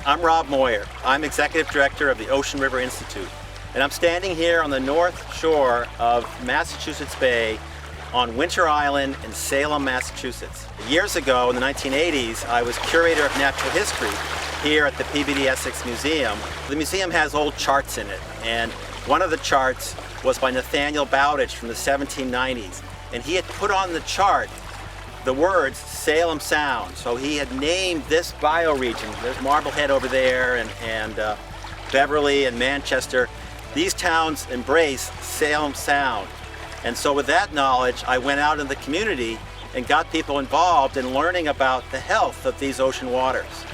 I'm Rob Moir. I'm Executive Director of the Ocean River Institute, and I'm standing here on the north shore of Massachusetts Bay on Winter Island in Salem, Massachusetts. Years ago, in the 1980s, I was Curator of Natural History here at the Peabody Essex Museum. The museum has old charts in it, and one of the charts was by Nathaniel Bowditch from the 1790s, and he had put on the chart the words Salem Sound. So he had named this bioregion. There's Marblehead over there, and Beverly and Manchester. These towns embrace Salem Sound. And so with that knowledge, I went out in the community and got people involved in learning about the health of these ocean waters.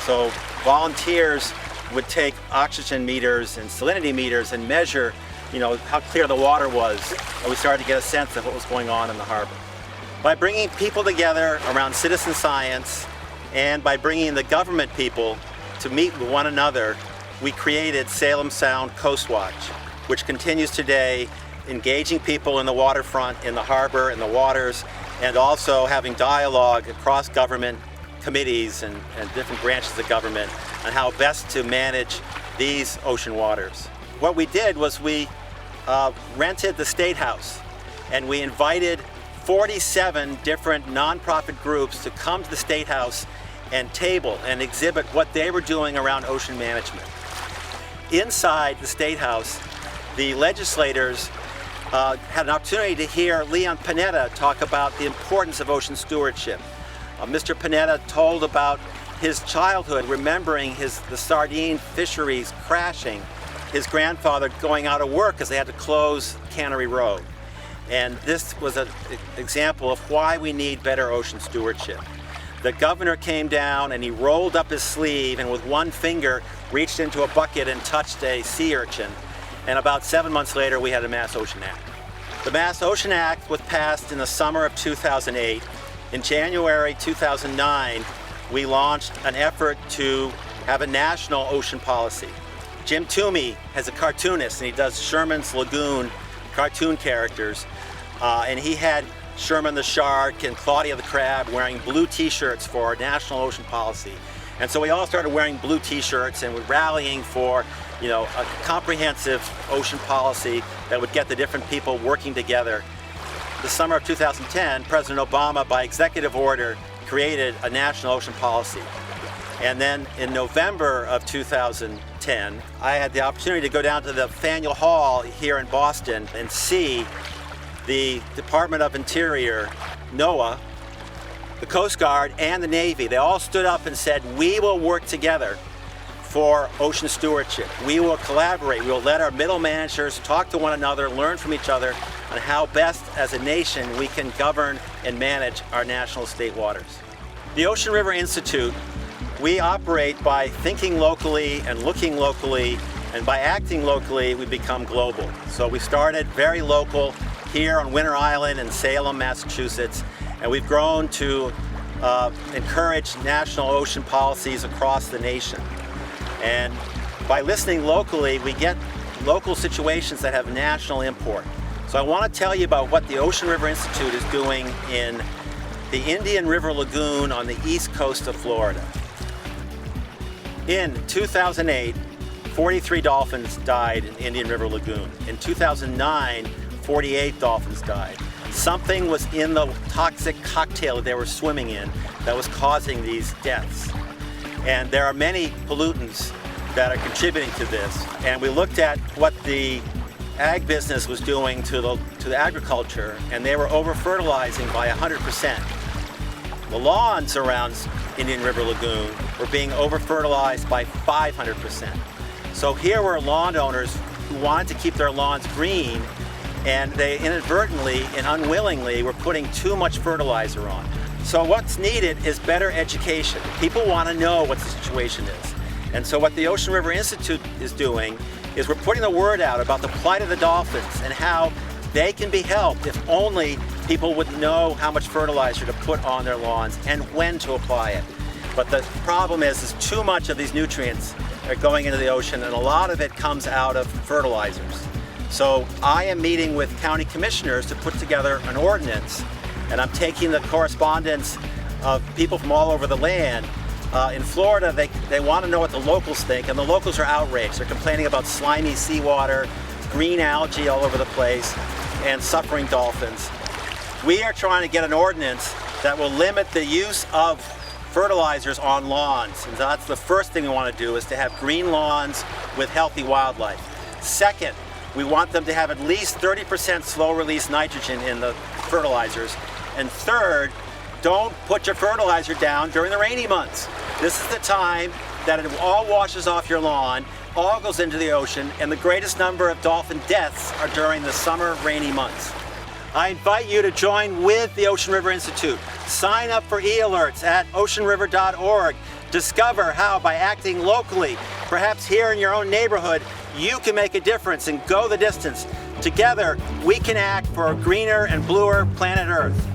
So volunteers would take oxygen meters and salinity meters and measure, how clear the water was, and we started to get a sense of what was going on in the harbor. By bringing people together around citizen science and by bringing the government people to meet with one another, we created Salem Sound Coast Watch, which continues today, engaging people in the waterfront, in the harbor, in the waters, and also having dialogue across government committees and different branches of government on how best to manage these ocean waters. What we did was we rented the State House, and we invited 47 different nonprofit groups to come to the State House and table and exhibit what they were doing around ocean management. Inside the State House, the legislators had an opportunity to hear Leon Panetta talk about the importance of ocean stewardship. Mr. Panetta told about his childhood, remembering the sardine fisheries crashing, his grandfather going out of work because they had to close Cannery Row. And this was an example of why we need better ocean stewardship. The governor came down and he rolled up his sleeve and with one finger reached into a bucket and touched a sea urchin. And about 7 months later, we had a Mass Ocean Act. The Mass Ocean Act was passed in the summer of 2008. In January 2009, we launched an effort to have a national ocean policy. Jim Toomey is a cartoonist, and he does Sherman's Lagoon cartoon characters. And he had Sherman the Shark and Claudia the Crab wearing blue t-shirts for our national ocean policy. And so we all started wearing blue t-shirts and we're rallying for a comprehensive ocean policy that would get the different people working together. The summer of 2010, President Obama, by executive order, created a national ocean policy. And then in November of 2010, I had the opportunity to go down to the Faneuil Hall here in Boston and see the Department of Interior, NOAA, the Coast Guard, and the Navy. They all stood up and said, we will work together for ocean stewardship. We will collaborate. We will let our middle managers talk to one another, learn from each other on how best as a nation we can govern and manage our national state waters. The Ocean River Institute, we operate by thinking locally and looking locally, and by acting locally, we become global. So we started very local here on Winter Island in Salem, Massachusetts, and we've grown to encourage national ocean policies across the nation. And by listening locally, we get local situations that have national import. So I want to tell you about what the Ocean River Institute is doing in the Indian River Lagoon on the east coast of Florida. In 2008, 43 dolphins died in Indian River Lagoon. In 2009, 48 dolphins died. Something was in the toxic cocktail that they were swimming in that was causing these deaths. And there are many pollutants that are contributing to this. And we looked at what the ag business was doing to the agriculture, and they were over-fertilizing by 100%. The lawns around Indian River Lagoon were being over-fertilized by 500%. So here were landowners who wanted to keep their lawns green, and they inadvertently and unwillingly were putting too much fertilizer on. So what's needed is better education. People want to know what the situation is. And so what the Ocean River Institute is doing is we're putting the word out about the plight of the dolphins and how they can be helped if only people would know how much fertilizer to put on their lawns and when to apply it. But the problem is too much of these nutrients are going into the ocean, and a lot of it comes out of fertilizers. So I am meeting with county commissioners to put together an ordinance, and I'm taking the correspondence of people from all over the land In Florida, they want to know what the locals think, and the locals are outraged. They're complaining about slimy seawater, green algae all over the place, and suffering dolphins. We are trying to get an ordinance that will limit the use of fertilizers on lawns. And that's the first thing we want to do, is to have green lawns with healthy wildlife. Second, we want them to have at least 30% slow-release nitrogen in the fertilizers. And third, don't put your fertilizer down during the rainy months. This is the time that it all washes off your lawn, all goes into the ocean, and the greatest number of dolphin deaths are during the summer rainy months. I invite you to join with the Ocean River Institute. Sign up for e-alerts at oceanriver.org. Discover how, by acting locally, perhaps here in your own neighborhood, you can make a difference and go the distance. Together, we can act for a greener and bluer planet Earth.